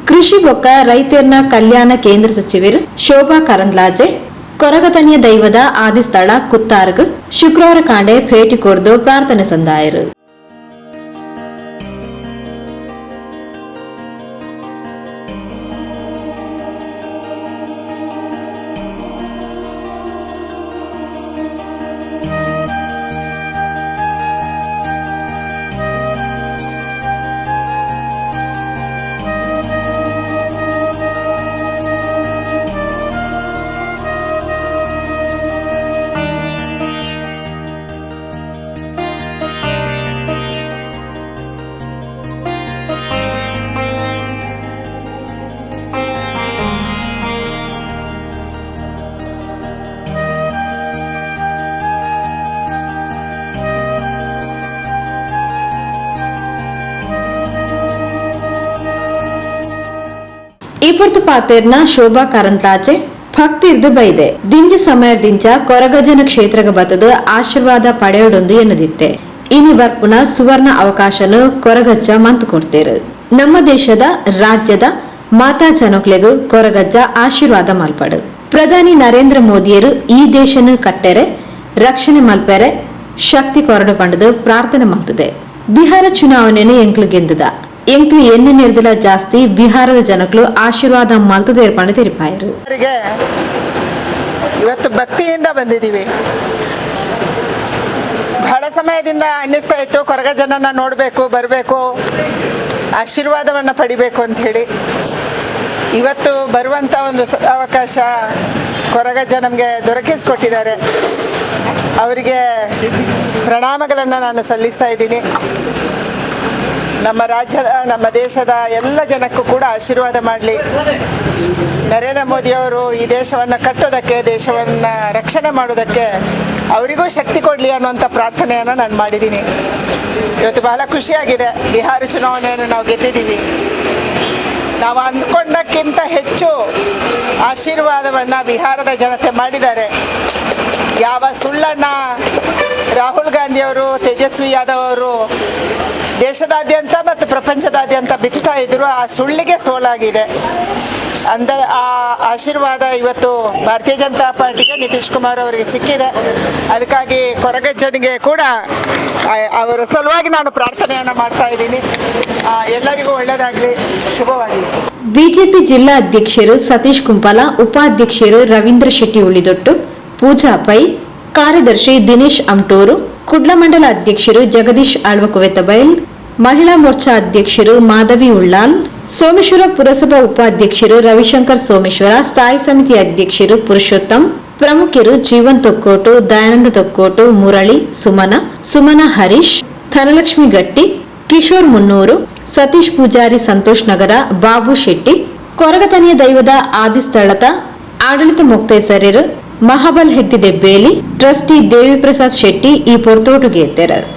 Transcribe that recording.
ಕೃಷಿ ಬೊಕ್ಕ ರೈತರನ್ನ ಕಲ್ಯಾಣ ಕೇಂದ್ರ ಸಚಿವರು ಶೋಭಾ ಕರಂದ್ಲಾಜೆ ಕೊರಗತನಿಯ ದೈವದ ಆದಿಸ್ಥಳ ಕುತ್ತಾರ್ಗ್ ಶುಕ್ರವಾರ ಕಾಂಡೆ ಭೇಟಿ ಕೊಡ್ದು ಪ್ರಾರ್ಥನೆ ಸಂದಾಯರು. ಈ ಪೊರ್ತು ಪಾತೆರ್ನ ಶೋಭಾ ಕರಂದ್ಲಾಜೆ ಭಕ್ತಿರ್ದು ಬೈದೆ ದಿಂಜಿ ಸಮಯದಿಂಚ ಕೊರಗಜ್ಜನ ಕ್ಷೇತ್ರಗ ಬತ್ತದ ಆಶೀರ್ವಾದ ಪಡೆಯೋಡೊಂದು ಎನ್ನದಿತ್ತೆ. ಇನಿ ಬರ್ಪುನ ಸುವರ್ಣ ಅವಕಾಶನು ಕೊರಗಜ್ಜ ಮಂತು ಕೊಡ್ತೇರು. ನಮ್ಮ ದೇಶದ ರಾಜ್ಯದ ಮಾತಾ ಜನಕ್ಲೆಗೂ ಕೊರಗಜ್ಜ ಆಶೀರ್ವಾದ ಮಲ್ಪಡು. ಪ್ರಧಾನಿ ನರೇಂದ್ರ ಮೋದಿಯರು ಈ ದೇಶನು ಕಟ್ಟೆರೆ ರಕ್ಷಣೆ ಮಲ್ಪೆರೆ ಶಕ್ತಿ ಕೊರಡು ಪಂಡದು ಪ್ರಾರ್ಥನೆ ಮಲ್ತದೆ. ಬಿಹಾರ ಚುನಾವಣೆಯನ್ನು ಎಂಕ್ಲು ಗೆಂದದ ಎಂಕ್ಲು ಎಣ್ಣೆ ನಿರ್ದಲ ಜಾಸ್ತಿ ಬಿಹಾರದ ಜನಗಳು ಆಶೀರ್ವಾದ ಮಲ್ತದ ಏರ್ಪಂಡು ತೆರಿಪಾಯರು. ಇವತ್ತು ಭಕ್ತಿಯಿಂದ ಬಂದಿದ್ದೀವಿ. ಬಹಳ ಸಮಯದಿಂದ ಅನ್ನಿಸ್ತಾ ಇತ್ತು ಕೊರಗಜ್ಜನನ್ನ ನೋಡಬೇಕು, ಬರಬೇಕು, ಆಶೀರ್ವಾದವನ್ನು ಪಡಿಬೇಕು ಅಂತ ಹೇಳಿ. ಇವತ್ತು ಬರುವಂಥ ಒಂದು ಅವಕಾಶ ಕೊರಗಜ್ಜ ನಮಗೆ ದೊರಕಿಸಿಕೊಟ್ಟಿದ್ದಾರೆ. ಅವರಿಗೆ ಪ್ರಣಾಮಗಳನ್ನು ನಾನು ಸಲ್ಲಿಸ್ತಾ ಇದ್ದೀನಿ. ನಮ್ಮ ರಾಜ್ಯದ, ನಮ್ಮ ದೇಶದ ಎಲ್ಲ ಜನಕ್ಕೂ ಕೂಡ ಆಶೀರ್ವಾದ ಮಾಡಲಿ. ನರೇಂದ್ರ ಮೋದಿಯವರು ಈ ದೇಶವನ್ನು ಕಟ್ಟೋದಕ್ಕೆ, ದೇಶವನ್ನು ರಕ್ಷಣೆ ಮಾಡೋದಕ್ಕೆ ಅವರಿಗೂ ಶಕ್ತಿ ಕೊಡಲಿ ಅನ್ನುವಂಥ ಪ್ರಾರ್ಥನೆಯನ್ನು ನಾನು ಮಾಡಿದ್ದೀನಿ. ಇವತ್ತು ಬಹಳ ಖುಷಿಯಾಗಿದೆ. ಬಿಹಾರ ಚುನಾವಣೆಯನ್ನು ನಾವು ಗೆದ್ದಿದ್ದೀವಿ. ನಾವು ಅಂದ್ಕೊಂಡಕ್ಕಿಂತ ಹೆಚ್ಚು ಆಶೀರ್ವಾದವನ್ನು ಬಿಹಾರದ ಜನತೆ ಮಾಡಿದ್ದಾರೆ. ಯಾವ ಸುಳ್ಳನ್ನು ರಾಹುಲ್ ಗಾಂಧಿಯವರು, ತೇಜಸ್ವಿ ಯಾದವ್ ಅವರು ದೇಶದಾದ್ಯಂತ ಮತ್ತು ಪ್ರಪಂಚದಾದ್ಯಂತ ಬಿತ್ತಾ ಇದ್ರು, ಆ ಸುಳ್ಳಿಗೆ ಸೋಲಾಗಿದೆ. ಆ ಆಶೀರ್ವಾದ ಇವತ್ತು ಭಾರತೀಯ ಜನತಾ ಪಾರ್ಟಿಗೆ, ನಿತೀಶ್ ಕುಮಾರ್ ಅವರಿಗೆ ಸಿಕ್ಕಿದೆ. ಅದಕ್ಕಾಗಿ ಕೊರಗಜ್ಜನಿಗೆ ಕೂಡ ಅವರ ಸಲುವಾಗಿ ನಾನು ಪ್ರಾರ್ಥನೆಯನ್ನು ಮಾಡ್ತಾ ಇದ್ದೀನಿ. ಎಲ್ಲರಿಗೂ ಒಳ್ಳೆಯದಾಗಲಿ, ಶುಭವಾಗಲಿ. ಬಿಜೆಪಿ ಜಿಲ್ಲಾ ಅಧ್ಯಕ್ಷರು ಸತೀಶ್ ಕುಂಪಲ, ಉಪಾಧ್ಯಕ್ಷರು ರವೀಂದ್ರ ಶೆಟ್ಟಿ ಉಳಿದೊಟ್ಟು, ಪೂಜಾ ಪೈ, ಕಾರ್ಯದರ್ಶಿ ದಿನೇಶ್ ಅಮ್ಟೂರು, ಕುಡ್ಲ ಮಂಡಲ ಅಧ್ಯಕ್ಷರು ಜಗದೀಶ್ ಆಳ್ವಕುವೆತಬೈಲ್, ಮಹಿಳಾ ಮೋರ್ಚಾ ಅಧ್ಯಕ್ಷರು ಮಾಧವಿ ಉಳ್ಳಾಲ್, ಸೋಮೇಶ್ವರ ಪುರಸಭಾ ಉಪಾಧ್ಯಕ್ಷರು ರವಿಶಂಕರ್ ಸೋಮೇಶ್ವರ, ಸ್ಥಾಯಿ ಸಮಿತಿ ಅಧ್ಯಕ್ಷರು ಪುರುಷೋತ್ತಮ್, ಪ್ರಮುಖರು ಜೀವನ್ ತೊಕ್ಕೋಟು, ದಯಾನಂದ ತೊಕ್ಕೋಟು, ಮುರಳಿ, ಸುಮನ ಹರೀಶ್, ಧನಲಕ್ಷ್ಮಿ ಗಟ್ಟಿ, ಕಿಶೋರ್ ಮುನ್ನೂರು, ಸತೀಶ್ ಪೂಜಾರಿ, ಸಂತೋಷ್ ನಗರ, ಬಾಬು ಶೆಟ್ಟಿ, ಕೊರಗತನಿಯ ದೈವದ ಆದಿಸ್ಥಳದ ಆಡಳಿತ ಮೊಕ್ತೇಸರರು, ಮಹಾಬಲ್ ಹೆಗ್ಗಿದೆ ಬೇಲಿ, ಟ್ರಸ್ಟಿ ದೇವಿ ಪ್ರಸಾದ್ ಶೆಟ್ಟಿ ಈ ಪೊರ್ತೋಟುಗೆ ಎತ್ತೇರರು.